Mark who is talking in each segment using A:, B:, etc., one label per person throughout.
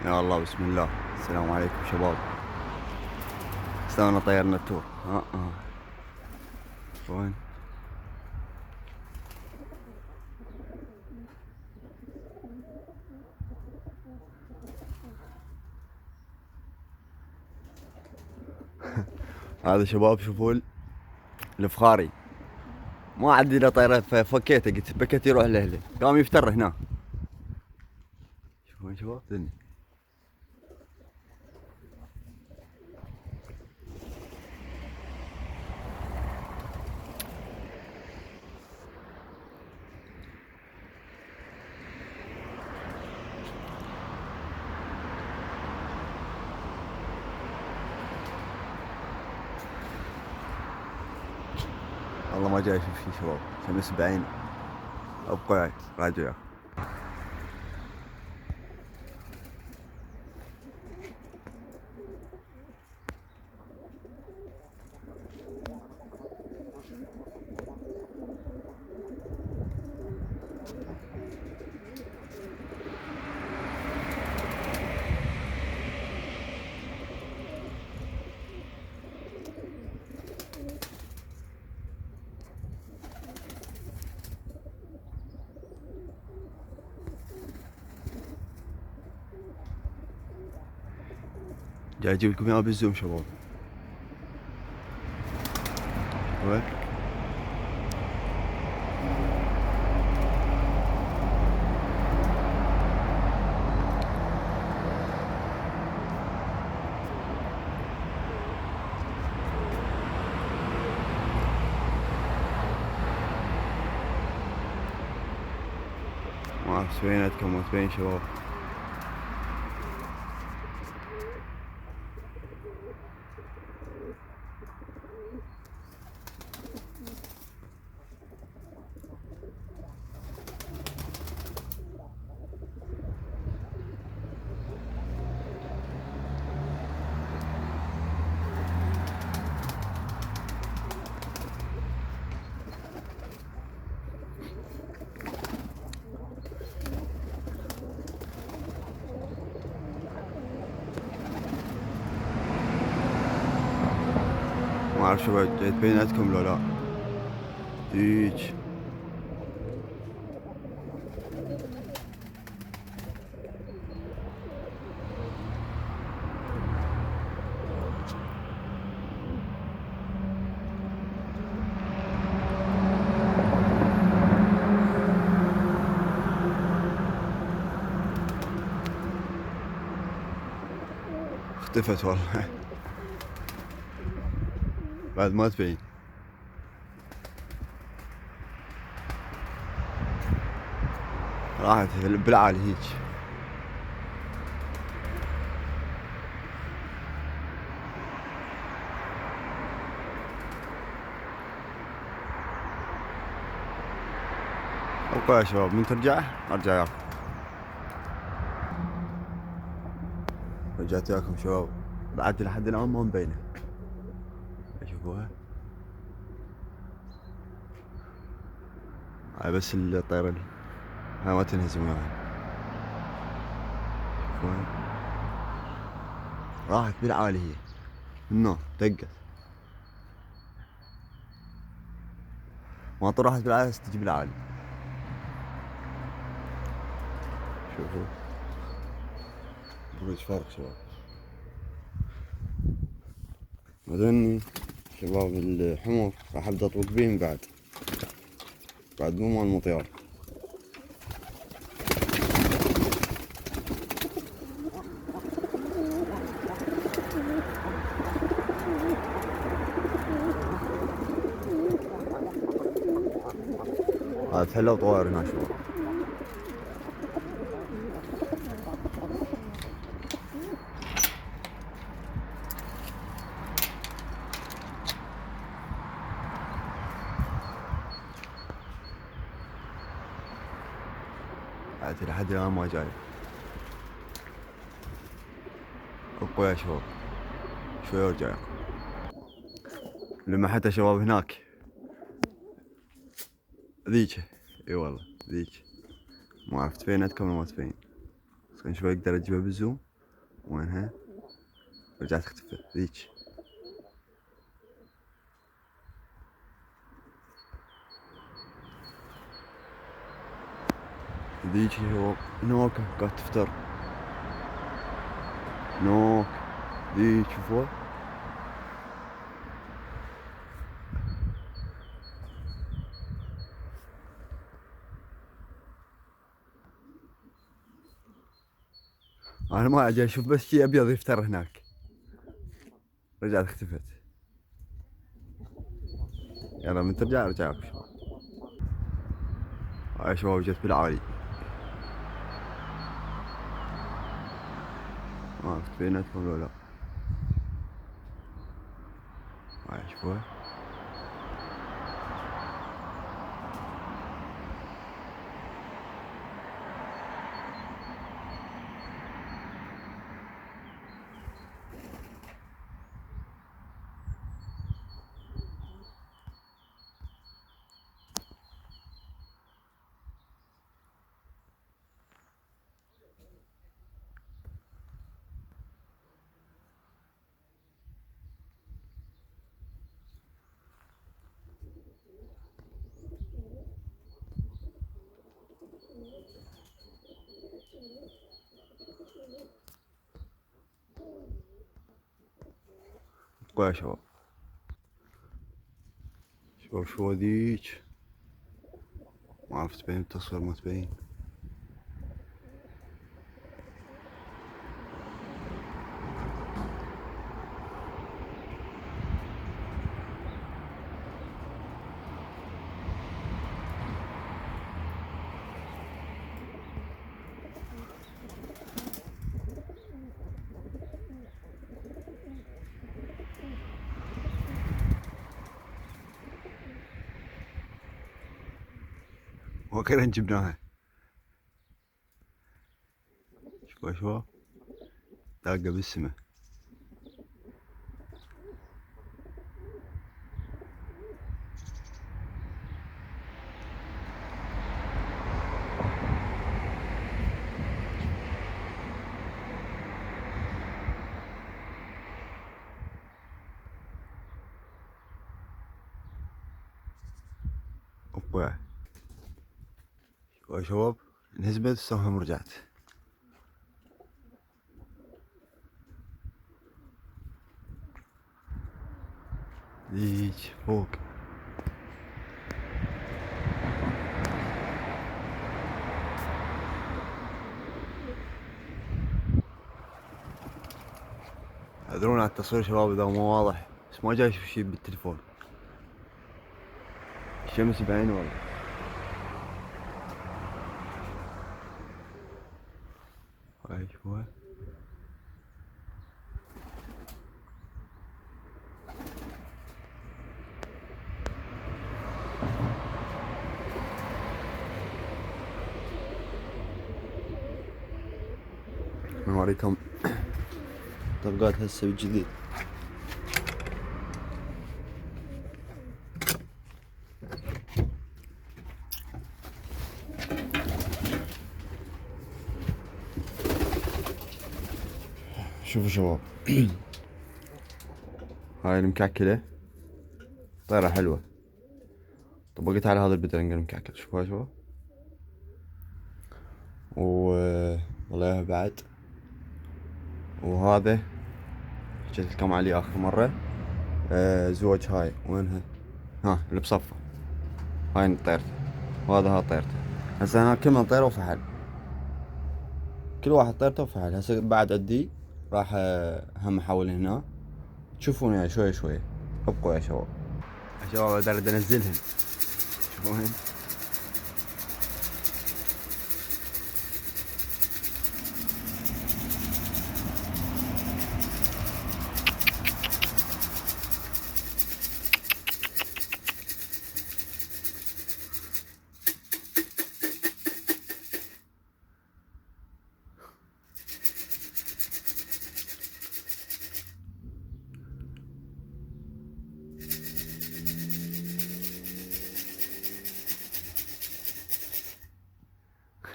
A: يا الله بسم الله. السلام عليكم شباب. استنى طيرنا التور. وين؟ هذا شباب شوفوا الفخاري. ما عندي له طيرة فكيته، قلت بكيت يروح لهله قام يفتر هنا. شوفوا شباب ذني. والله ما جاي اشوف شي شباب، شمس بعين. ابقى راجع. جاي اجيب لكم اياه بالزوم شباب. وين؟ ما اعرف تبينتكم ما تبين شباب. ما اعرف شباب جاي تبينتكم لو لا. ذيك اختفت والله. بعد ما تبين. راحت بالعالي هيك. ابقى يا شباب من ترجع ارجع ياكم. رجعت ياكم شباب. بعد لحد الان ما مبينه. شوفوها. هاي بس الطيرة هاي ما تنهزم يعني. شوفوها. راحت بالعالي هي. منو دقت. ما راحت بالعالي بس تجي بالعالي. شوفوا. برج فرق شباب. بعدين شباب الحمر راح ابدا اطوق بيهم بعد مو مال المطيار. هذا تحلو طوائر هنا شباب. بعد لحد الان ما جاي. ابقوا يا شباب شوي وارجع. لما حتى شباب هناك ذيك. اي والله ذيك. ما عرفت تبينتكم ولا ما تبين. بس شوي اقدر اجيبها بالزوم. وينها؟ رجعت اختفت ذيك. ذيك هو نوكة قاعد تفتر. نوك ذيك شوفوها. انا ما اجي اشوف بس شي ابيض يفتر هناك. رجعت اختفت. يلا من ترجع ارجع لك. هاي شباب جت بالعالي. ما عرفت بيناتكم ولا لا. هاي شوفوها. ابقوا يا شباب. شوف شو ذيك. ما عرفت تبين التصوير ما تبين. واخيرا جبناها. شوف شوف داقة بالسما. اوبا شوف شباب انهزمت سوهم رجعت. ذيك فوق. اعذرون على التصوير شباب اذا مو واضح بس ما جاي اشوف شي بالتليفون. الشمس باين والله. هاي شوفها. نوريكم طبقات هسه بالجديد. شوفوا شباب. هاي المكعكلة طيرة حلوة. طبقت على هذا البدرنج المكعكل. شوفوها شباب. والله بعد. وهذا حكيت لكم عليه اخر مرة. زوج هاي وينها؟ ها اللي بصفة. هاي طيرته وهذا ها طيرته. هسه هنا كل من طيرة وفحل. كل واحد طيرته وفحل. هسه بعد عدي راح هم احول هنا. تشوفون يعني شوي شوي. ابقوا يا شباب. يا شباب اقدر انزلهم. شوفوهن.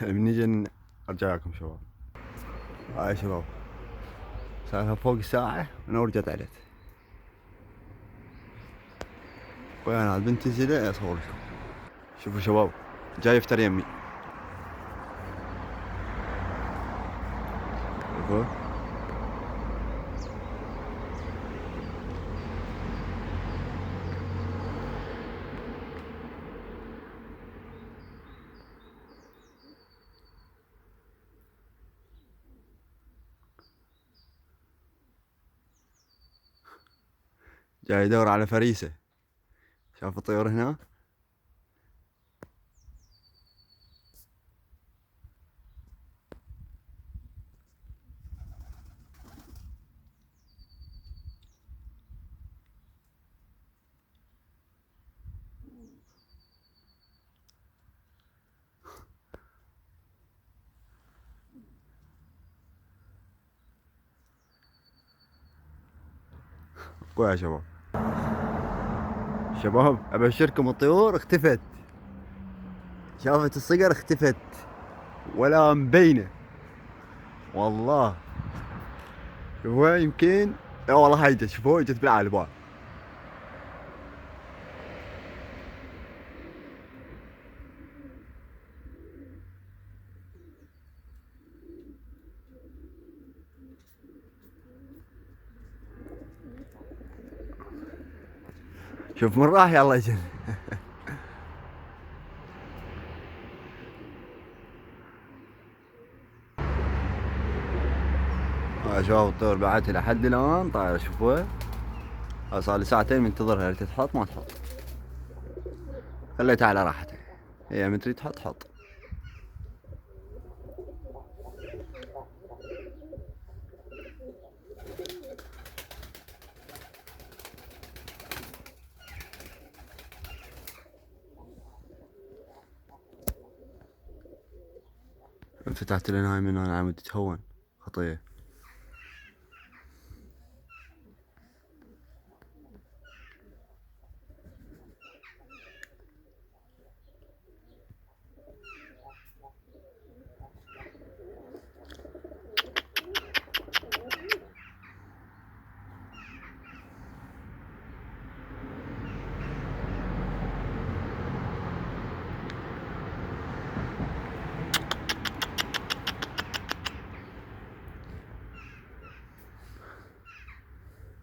A: بنيجي ارجع لكم شباب. هاي شباب صار فوق ساعة ونرجع عليه. وانا عاد بنتي زي اصور لكم. شوفوا شباب، جاي يفتر يمي. شوفوا جاي يدور على فريسة. شاف الطيور هنا. ويا شباب، شباب ابشركم الطيور اختفت. شافت الصقر اختفت ولا مبينة والله. شوفوا يمكن، لا والله هاي شوفوا جت بالعالبان. شوف من راح يلا يجل. شباب الطيور بعتها لحد الان طايرة. شوفوا صار لي ساعتين منتظرها تتحط ما تحط. خليتها على راحتها، هي من تريد تحط حط. فتحت لنا هاي من هنا عم تتهون خطية.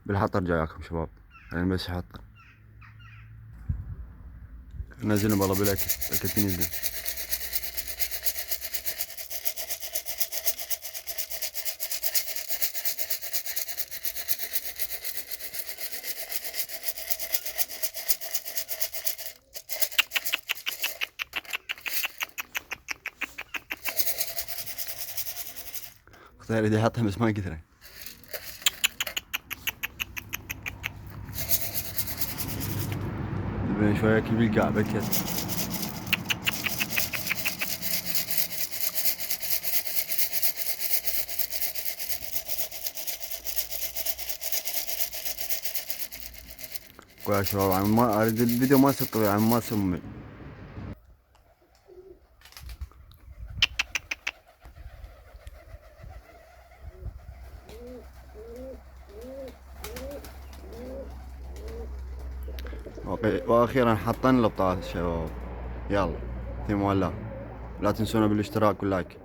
A: بالحطر جاياكم شباب، يعني بس حطر نزلنا بالله بالاكل، الاكل تنزل. اختار ايدي احطها بس ما كثرة. بين شوية كيف يلقى بكت. يا شباب عم ما اريد الفيديو ما يصير طويل، عم ما يصير ممل. واخيرا حطينا الابطال شباب. يلا في مولع، لا تنسونا بالاشتراك واللايك.